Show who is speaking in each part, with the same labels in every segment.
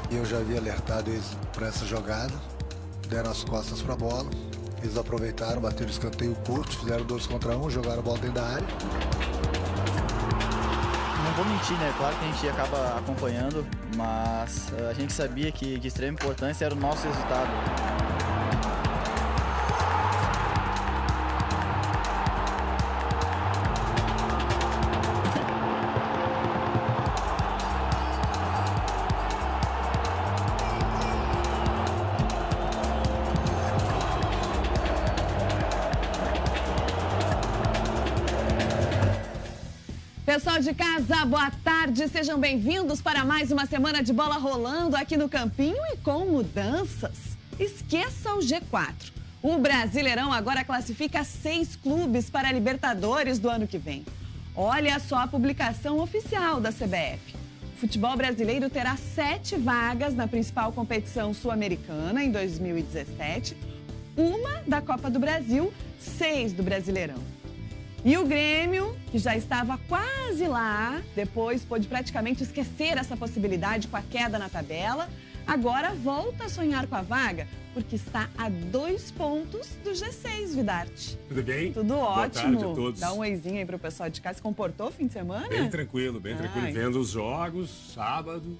Speaker 1: E eu já havia alertado eles para essa jogada, deram as costas para a bola, eles aproveitaram, bateram o escanteio curto, fizeram 2 contra 1, jogaram a bola dentro da área.
Speaker 2: Não vou mentir, né? Claro que a gente acaba acompanhando, mas a gente sabia que de extrema importância era o nosso resultado.
Speaker 3: Pessoal de casa, boa tarde, sejam bem-vindos para mais uma semana de bola rolando aqui no Campinho e com mudanças. Esqueça o G4. O Brasileirão agora classifica 6 clubes para a Libertadores do ano que vem. Olha só a publicação oficial da CBF. O futebol brasileiro terá 7 vagas na principal competição sul-americana em 2017, uma da Copa do Brasil, 6 do Brasileirão. E o Grêmio, que já estava quase lá, depois pôde praticamente esquecer essa possibilidade com a queda na tabela, agora volta a sonhar com a vaga, porque está a 2 pontos do G6, Vidarte.
Speaker 4: Tudo bem?
Speaker 3: Tudo ótimo.
Speaker 4: Boa tarde a todos.
Speaker 3: Dá um oizinho aí pro pessoal de casa. Se comportou o fim de semana?
Speaker 4: Bem tranquilo, vendo os jogos, sábado,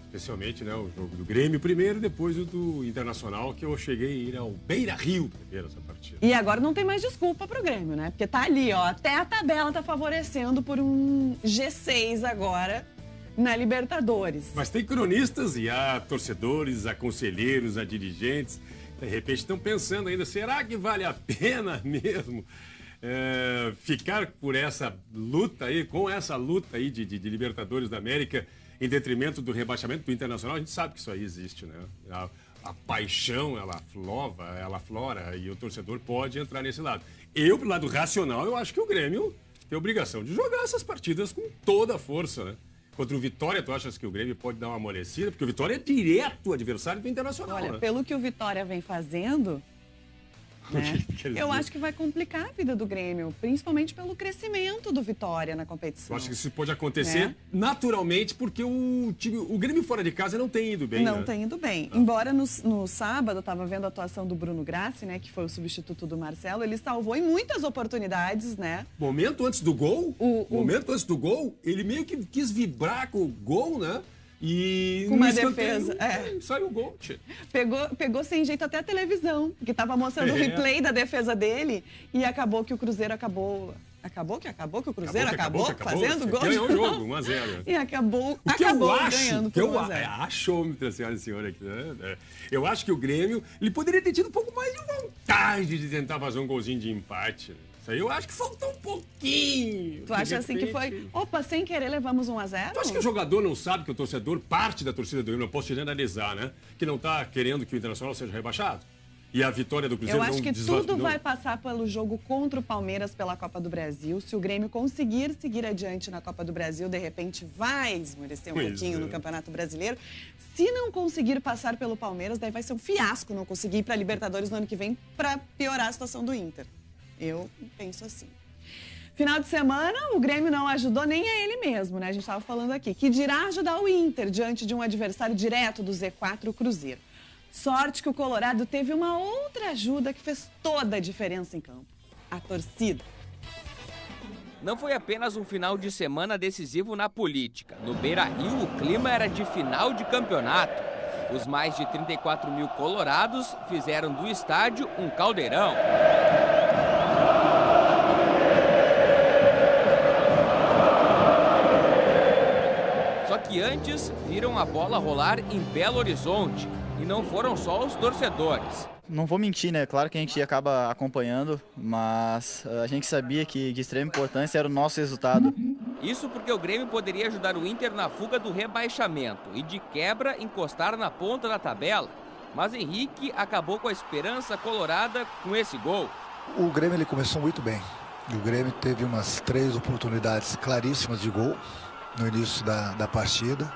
Speaker 4: especialmente, né, o jogo do Grêmio primeiro, depois o do Internacional, que eu cheguei a ir ao Beira-Rio para ver essa partida.
Speaker 3: E agora não tem mais desculpa pro Grêmio, né? Porque tá ali, ó, até a tabela tá favorecendo por um G6 agora na Libertadores.
Speaker 4: Mas tem cronistas e há torcedores, há conselheiros, há dirigentes, de repente estão pensando ainda, será que vale a pena mesmo ficar por essa luta aí, com essa luta aí de Libertadores da América, em detrimento do rebaixamento do Internacional? A gente sabe que isso aí existe, né? A paixão, ela flora e o torcedor pode entrar nesse lado. Eu, pelo lado racional, eu acho que o Grêmio tem a obrigação de jogar essas partidas com toda a força, né? Contra o Vitória, tu achas que o Grêmio pode dar uma amolecida? Porque o Vitória é direto adversário do Internacional.
Speaker 3: Olha,
Speaker 4: né?
Speaker 3: pelo que o Vitória vem fazendo, né, eu acho que vai complicar a vida do Grêmio, principalmente pelo crescimento do Vitória na competição.
Speaker 4: Eu acho que isso pode acontecer naturalmente, porque o Grêmio fora de casa não tem ido bem.
Speaker 3: Não
Speaker 4: né?
Speaker 3: tem ido bem. Embora no sábado, eu estava vendo a atuação do Bruno Grassi, né, que foi o substituto do Marcelo, ele salvou em muitas oportunidades, né?
Speaker 4: Momento antes do gol, antes do gol, ele meio que quis vibrar com o gol, né? E
Speaker 3: com uma defesa.
Speaker 4: Saiu o gol, tio.
Speaker 3: Pegou sem jeito até a televisão, que estava mostrando o replay da defesa dele e acabou que o Cruzeiro acabou que o Cruzeiro acabou fazendo gol.
Speaker 4: Ganhou o jogo, 1-0.
Speaker 3: E acabou ganhando por 1-0.
Speaker 4: Acho, senhora e senhora aqui, né? Eu acho que o Grêmio, ele poderia ter tido um pouco mais de vontade de tentar fazer um golzinho de empate. Isso aí eu acho que faltou um pouquinho.
Speaker 3: Tu acha assim que foi, opa, sem querer levamos 1-0?
Speaker 4: Tu acha que o jogador não sabe que o torcedor, parte da torcida do Grêmio, não posso generalizar, né? Que não tá querendo que o Internacional seja rebaixado? E a vitória do Cruzeiro
Speaker 3: Eu acho que tudo vai passar pelo jogo contra o Palmeiras pela Copa do Brasil. Se o Grêmio conseguir seguir adiante na Copa do Brasil, de repente vai esmorecer um pouquinho no Campeonato Brasileiro. Se não conseguir passar pelo Palmeiras, daí vai ser um fiasco não conseguir ir para a Libertadores no ano que vem para piorar a situação do Inter. Eu penso assim. Final de semana, o Grêmio não ajudou nem a ele mesmo, né? A gente estava falando aqui. Que dirá ajudar o Inter diante de um adversário direto do Z4, o Cruzeiro. Sorte que o Colorado teve uma outra ajuda que fez toda a diferença em campo. A torcida.
Speaker 5: Não foi apenas um final de semana decisivo na política. No Beira-Rio, o clima era de final de campeonato. Os mais de 34 mil colorados fizeram do estádio um caldeirão. Só que antes viram a bola rolar em Belo Horizonte. E não foram só os torcedores.
Speaker 2: Não vou mentir, né? Claro que a gente acaba acompanhando, mas a gente sabia que de extrema importância era o nosso resultado.
Speaker 5: Isso porque o Grêmio poderia ajudar o Inter na fuga do rebaixamento e de quebra encostar na ponta da tabela. Mas Henrique acabou com a esperança colorada com esse gol.
Speaker 1: O Grêmio ele começou muito bem. O Grêmio teve umas 3 oportunidades claríssimas de gol no início da partida.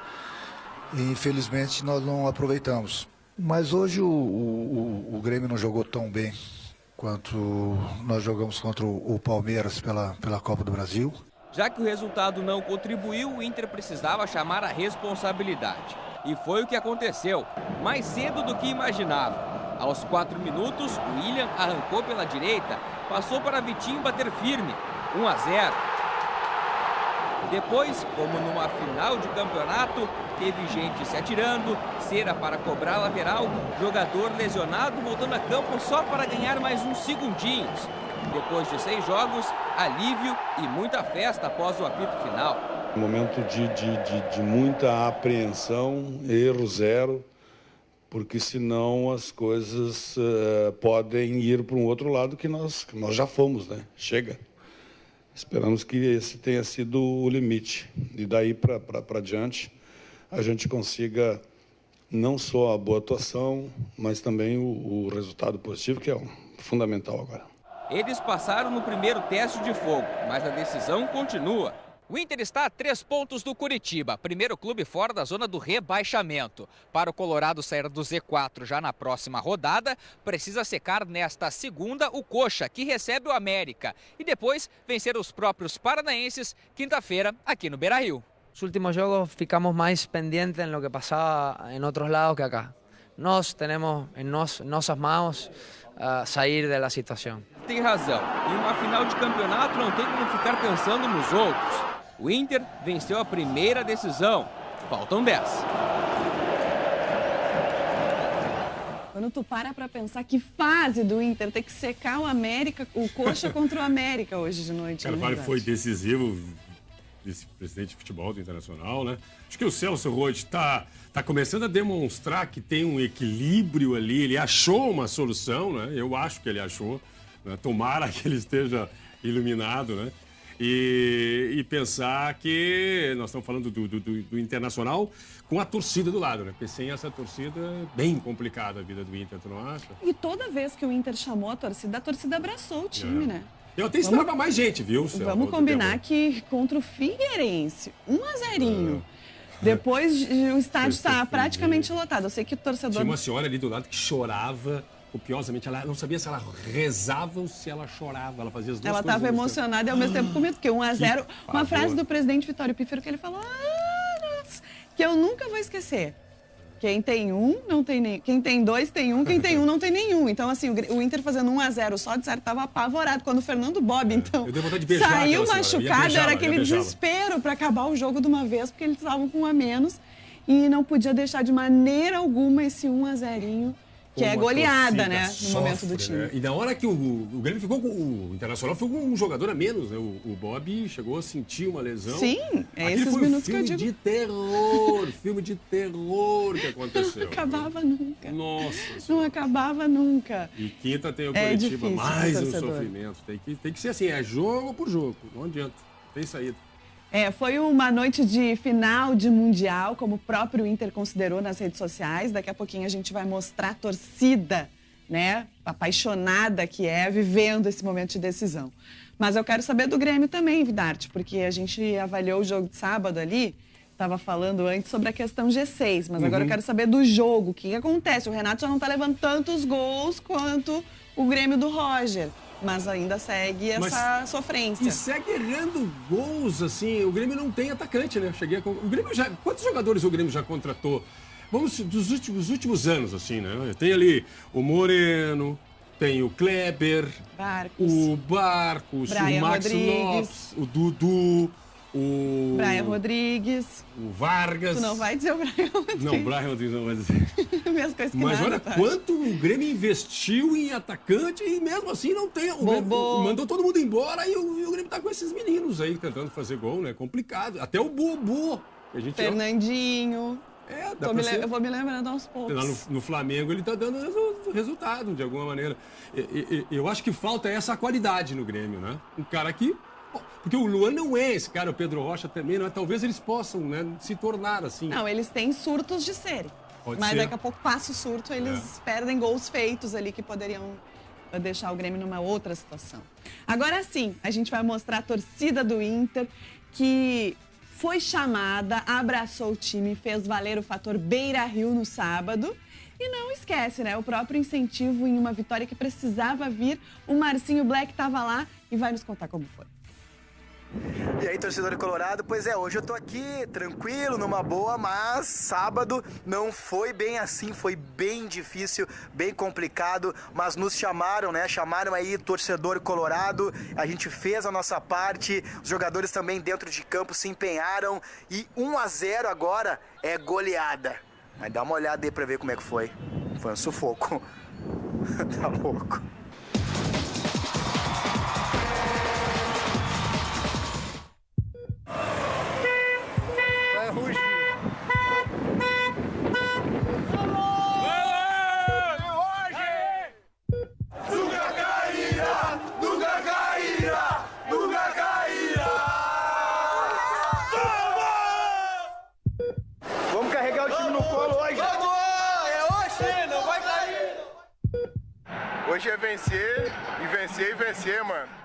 Speaker 1: E infelizmente nós não aproveitamos. Mas hoje o Grêmio não jogou tão bem quanto nós jogamos contra o Palmeiras pela Copa do Brasil.
Speaker 5: Já que o resultado não contribuiu, o Inter precisava chamar a responsabilidade. E foi o que aconteceu, mais cedo do que imaginava. Aos 4 minutos, o William arrancou pela direita, passou para Vitinho bater firme, 1-0. Depois, como numa final de campeonato, teve gente se atirando, cera para cobrar lateral, jogador lesionado voltando a campo só para ganhar mais uns segundinhos. Depois de 6 jogos, alívio e muita festa após o apito final.
Speaker 6: Momento de muita apreensão, erro zero, porque senão as coisas podem ir para um outro lado que nós já fomos, né? Chega. Esperamos que esse tenha sido o limite. E daí para diante a gente consiga não só a boa atuação, mas também o resultado positivo, que é fundamental agora.
Speaker 5: Eles passaram no primeiro teste de fogo, mas a decisão continua. O Inter está a 3 pontos do Curitiba, primeiro clube fora da zona do rebaixamento. Para o Colorado sair do Z4 já na próxima rodada, precisa secar nesta segunda o Coxa, que recebe o América. E depois vencer os próprios paranaenses, quinta-feira, aqui no Beira-Rio.
Speaker 7: Los últimos jogos ficamos más pendientes en lo que pasaba en otros lados que acá. Nós tenemos en nossas mãos sair da situação.
Speaker 5: Tem razão. Em uma final de campeonato não tem como ficar pensando nos outros. O Inter venceu a primeira decisão. Faltam 10.
Speaker 3: Quando tu para pensar que fase do Inter ter que secar o América, o Coxa contra o América hoje de noite.
Speaker 4: Carvalho foi decisivo, vice-presidente de futebol do Internacional, né? Acho que o Celso Roth tá começando a demonstrar que tem um equilíbrio ali, ele achou uma solução, né? Eu acho que ele achou, né? Tomara que ele esteja iluminado, né? E pensar que nós estamos falando do Internacional com a torcida do lado, né? Porque sem essa torcida é bem complicada a vida do Inter, tu não acha?
Speaker 3: E toda vez que o Inter chamou a torcida abraçou o time, né?
Speaker 4: Eu até esperava mais gente, viu?
Speaker 3: Vamos combinar que contra o Figueirense, 1-0. Depois o estádio está praticamente lotado. Eu sei que o torcedor...
Speaker 4: Tinha uma senhora ali do lado que chorava copiosamente. Ela não sabia se ela rezava ou se ela chorava. Ela fazia as duas coisas.
Speaker 3: Ela estava emocionada e ao mesmo tempo com medo, porque 1-0... Uma frase do presidente Vitório Pífero que ele falou, que eu nunca vou esquecer. Quem tem um, não tem nem. Quem tem dois, tem um. Quem tem um, não tem nenhum. Então, assim, o Inter fazendo 1-0 só, de certo, estava apavorado. Quando o Fernando Bob, então,
Speaker 4: eu dei vontade de beijar
Speaker 3: saiu machucado, era aquele desespero para acabar o jogo de uma vez, porque eles estavam com 1 a menos e não podia deixar de maneira alguma esse 1-0. Que é goleada, né? No momento do time.
Speaker 4: Né? E na hora que o Grêmio ficou com o Internacional, ficou com um jogador a menos, né? O Bob chegou a sentir uma lesão.
Speaker 3: Sim, é esses minutos que eu digo.
Speaker 4: Filme de terror que aconteceu.
Speaker 3: Não acabava nunca.
Speaker 4: Nossa.
Speaker 3: Não acabava nunca.
Speaker 4: E quinta tem o Curitiba, mais um
Speaker 3: torcedor.
Speaker 4: sofrimento. Tem que ser assim, é jogo por jogo. Não adianta. Tem saída.
Speaker 3: Foi uma noite de final de Mundial, como o próprio Inter considerou nas redes sociais. Daqui a pouquinho a gente vai mostrar a torcida, né, apaixonada que é, vivendo esse momento de decisão. Mas eu quero saber do Grêmio também, Vidarte, porque a gente avaliou o jogo de sábado ali, estava falando antes sobre a questão G6, mas agora eu quero saber do jogo, o que acontece? O Renato já não está levando tantos gols quanto o Grêmio do Roger. Mas ainda segue essa sofrência.
Speaker 4: E segue errando gols, assim. O Grêmio não tem atacante, né? O Grêmio já... Quantos jogadores o Grêmio já contratou? Vamos dos últimos anos, assim, né? Tem ali o Moreno, tem o Kleber, o Barcos, o Max Lopes, o Dudu, o...
Speaker 3: Brian Rodrigues.
Speaker 4: O Vargas.
Speaker 3: Tu não vai dizer o Brian Rodrigues.
Speaker 4: Não, o Brian Rodrigues não vai dizer.
Speaker 3: Mesma coisa que
Speaker 4: Mas
Speaker 3: nada,
Speaker 4: olha quanto o Grêmio investiu em atacante e mesmo assim não tem. O Grêmio mandou todo mundo embora e o Grêmio tá com esses meninos aí tentando fazer gol, né? Complicado. Até o Bobo.
Speaker 3: Fernandinho. Eu vou me lembrando aos poucos.
Speaker 4: Lá no Flamengo ele tá dando resultado de alguma maneira. Eu acho que falta essa qualidade no Grêmio, né? Um cara que... Porque o Luan não é esse cara, o Pedro Rocha também não é. Talvez eles possam, né, se tornar assim.
Speaker 3: Não, eles têm surtos de serem. Mas daqui a pouco passa o surto, eles perdem gols feitos ali que poderiam deixar o Grêmio numa outra situação. Agora sim, a gente vai mostrar a torcida do Inter que foi chamada, abraçou o time, fez valer o fator Beira-Rio no sábado. E não esquece, né? O próprio incentivo em uma vitória que precisava vir. O Marcinho Black estava lá e vai nos contar como foi.
Speaker 8: E aí, torcedor colorado, pois é, hoje eu tô aqui tranquilo, numa boa, mas sábado não foi bem assim, foi bem difícil, bem complicado, mas nos chamaram, né? Chamaram aí torcedor colorado, a gente fez a nossa parte, os jogadores também dentro de campo se empenharam e 1-0 agora é goleada. Mas dá uma olhada aí pra ver como é que foi. Foi um sufoco. Tá louco. Vamos carregar o time no colo hoje.
Speaker 9: Vamos! É hoje, não vai cair!
Speaker 10: Hoje é vencer, e vencer, mano.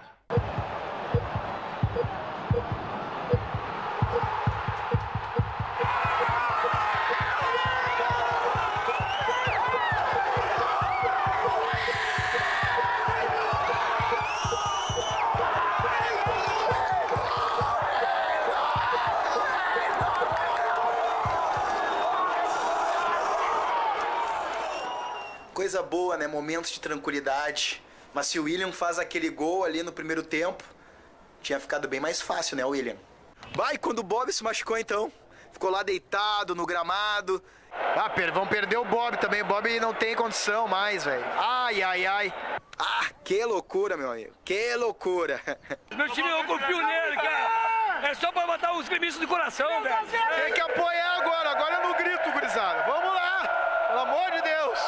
Speaker 8: Coisa boa, né? Momentos de tranquilidade. Mas se o William faz aquele gol ali no primeiro tempo, tinha ficado bem mais fácil, né, William? Vai, quando o Bob se machucou, então. Ficou lá deitado no gramado. Ah, vão perder o Bob também. O Bob não tem condição mais, velho. Ai, ai, ai. Ah, que loucura, meu amigo. Que loucura.
Speaker 11: Meu time, eu confio nele, cara. É só pra matar os gremistas do coração, velho.
Speaker 10: Tem que apoiar agora. Agora é no grito, gurizada. Vamos lá. Pelo amor de Deus.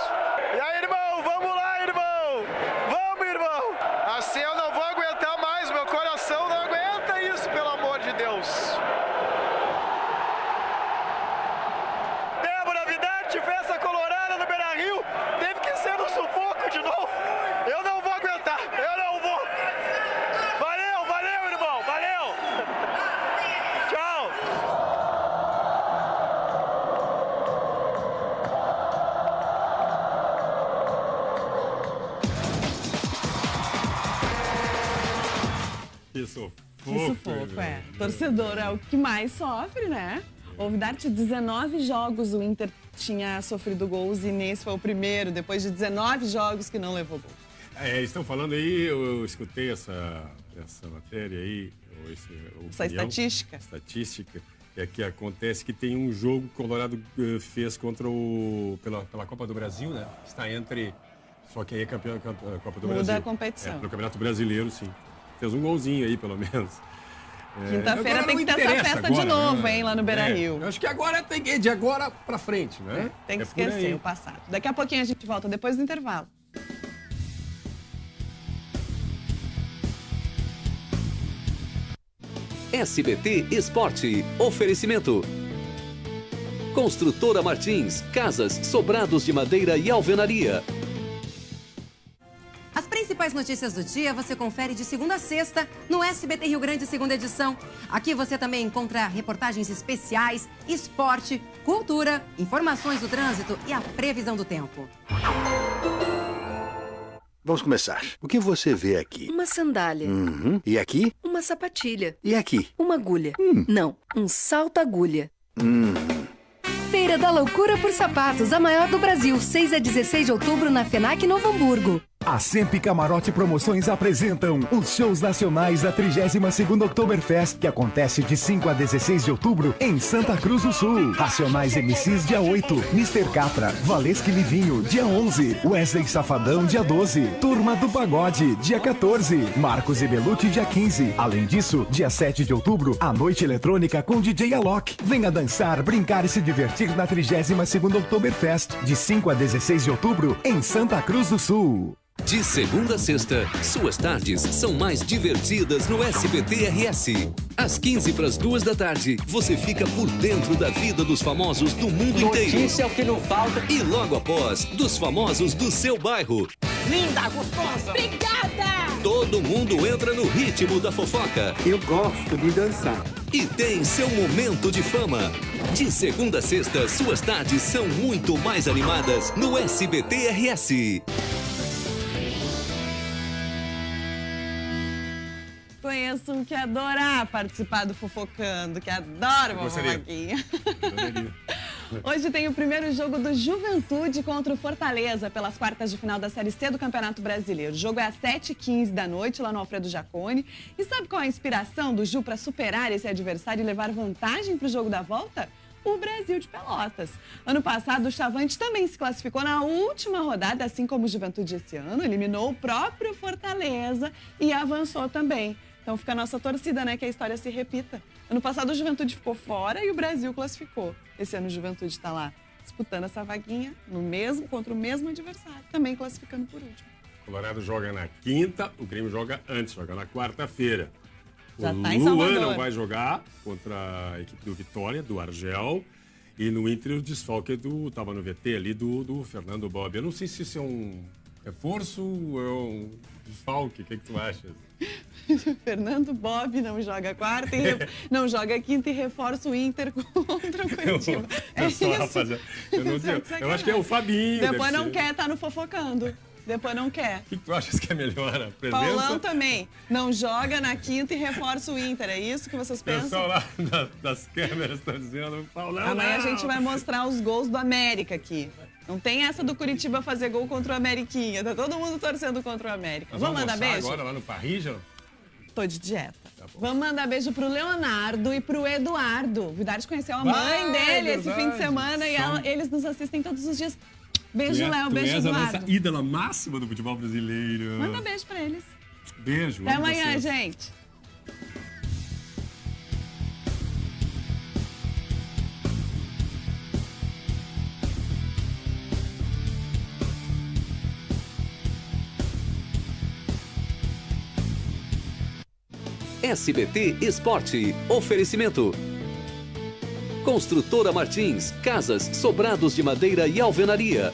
Speaker 10: E aí, irmão? Vamos lá, irmão. Vamos, irmão. Assim eu não vou aguentar mais. Meu coração não aguenta isso, pelo amor de Deus.
Speaker 8: Débora Vidarte, festa colorada no Beira-Rio. Teve que ser no sufoco de novo. Eu não vou aguentar. Eu não vou. Valeu, irmão. Valeu. Tchau.
Speaker 4: Que sufoco.
Speaker 3: Que sufoco, é. Torcedor é o que mais sofre, né? O Vidarte, 19 jogos o Inter tinha sofrido gols e nesse foi o primeiro, depois de 19 jogos que não levou gol.
Speaker 4: Estão falando aí, eu escutei essa matéria aí,
Speaker 3: Essa estatística.
Speaker 4: Estatística, é que acontece que tem um jogo que o Colorado fez pela Copa do Brasil, né? Está entre, só que aí é campeão da Copa do Brasil.
Speaker 3: Muda a competição.
Speaker 4: No Campeonato Brasileiro, sim. Fez um golzinho aí, pelo menos.
Speaker 3: Quinta-feira tem que ter essa festa agora, de novo, né? Hein, lá no Beira-Rio.
Speaker 4: Eu acho que agora tem que ir de agora pra frente, né?
Speaker 3: Tem que esquecer o passado. Daqui a pouquinho a gente volta, depois do intervalo.
Speaker 12: SBT Esporte. Oferecimento. Construtora Martins. Casas, sobrados de madeira e alvenaria.
Speaker 13: As principais notícias do dia você confere de segunda a sexta no SBT Rio Grande, segunda edição. Aqui você também encontra reportagens especiais, esporte, cultura, informações do trânsito e a previsão do tempo.
Speaker 14: Vamos começar. O que você vê aqui?
Speaker 15: Uma sandália.
Speaker 14: E aqui?
Speaker 15: Uma sapatilha.
Speaker 14: E aqui?
Speaker 15: Uma agulha. Não, um salto-agulha.
Speaker 16: Feira da Loucura por Sapatos, a maior do Brasil, 6 a 16 de outubro na FENAC Novo Hamburgo.
Speaker 17: A Sempre Camarote Promoções apresentam os shows nacionais da 32ª Oktoberfest, que acontece de 5 a 16 de outubro em Santa Cruz do Sul. Racionais MCs dia 8, Mr. Catra, Valesque Livinho dia 11, Wesley Safadão dia 12, Turma do Pagode dia 14, Marcos e Belucci dia 15. Além disso, dia 7 de outubro, a noite eletrônica com DJ Alok. Venha dançar, brincar e se divertir na 32ª Oktoberfest, de 5 a 16 de outubro em Santa Cruz do Sul.
Speaker 12: De segunda a sexta, suas tardes são mais divertidas no SBT RS. Às 15 para as 2 da tarde, você fica por dentro da vida dos famosos do mundo inteiro.
Speaker 18: Notícia é o que não falta.
Speaker 12: E logo após, dos famosos do seu bairro.
Speaker 18: Linda, gostosa.
Speaker 16: Obrigada!
Speaker 12: Todo mundo entra no ritmo da fofoca.
Speaker 19: Eu gosto de dançar.
Speaker 12: E tem seu momento de fama. De segunda a sexta, suas tardes são muito mais animadas no SBT RS.
Speaker 3: conheço um que ia adorar participar do Fofocando, que adora uma fofoquinha. Hoje tem o primeiro jogo do Juventude contra o Fortaleza pelas quartas de final da Série C do Campeonato Brasileiro. O jogo é às 7h15 da noite, lá no Alfredo Jaconi. E sabe qual é a inspiração do Ju para superar esse adversário e levar vantagem para o jogo da volta? O Brasil de Pelotas. Ano passado, o Chavante também se classificou na última rodada, assim como o Juventude esse ano, eliminou o próprio Fortaleza e avançou também. Então fica a nossa torcida, né, que a história se repita. Ano passado, o Juventude ficou fora e o Brasil classificou. Esse ano, o Juventude está lá disputando essa vaguinha contra o mesmo adversário, também classificando por último.
Speaker 4: O Colorado joga na quinta, o Grêmio joga antes, joga na quarta-feira.
Speaker 3: Já
Speaker 4: o
Speaker 3: tá em Salvador.
Speaker 4: Luan não vai jogar contra a equipe do Vitória, do Argel. E no Inter o desfalque estava no VT ali do Fernando Bob. Eu não sei se isso é um reforço ou é um desfalque. O que tu achas?
Speaker 3: Fernando Bob não joga quarta, não joga quinta e reforça o Inter contra o Curitiba. É isso.
Speaker 4: Rapaziada, eu não sei. Eu acho que é o Fabinho.
Speaker 3: Depois não quer estar no Fofocando. Depois não quer.
Speaker 4: O que tu achas que é melhor? A presença?
Speaker 3: Paulão também. Não joga na quinta e reforça o Inter. É isso que vocês pensam?
Speaker 4: O pessoal lá das câmeras está dizendo, Paulão,
Speaker 3: amanhã
Speaker 4: não.
Speaker 3: A gente vai mostrar os gols do América aqui. Não tem essa do Curitiba fazer gol contra o Ameriquinha. Tá todo mundo torcendo contra o América. Vamos mandar beijo?
Speaker 4: Agora lá no Parrija?
Speaker 3: Tô de dieta. Tá, vamos mandar beijo pro Leonardo e pro Eduardo. O Vidarte conheceu a mãe dele esse fim de semana e eles nos assistem todos os dias. Beijo, Léo. Beijo, Eduardo. Tu és a nossa
Speaker 4: ídola máxima do futebol brasileiro.
Speaker 3: Manda beijo pra eles.
Speaker 4: Beijo.
Speaker 3: Até amanhã, gente.
Speaker 12: SBT Esporte. Oferecimento. Construtora Martins. Casas, sobrados de madeira e alvenaria.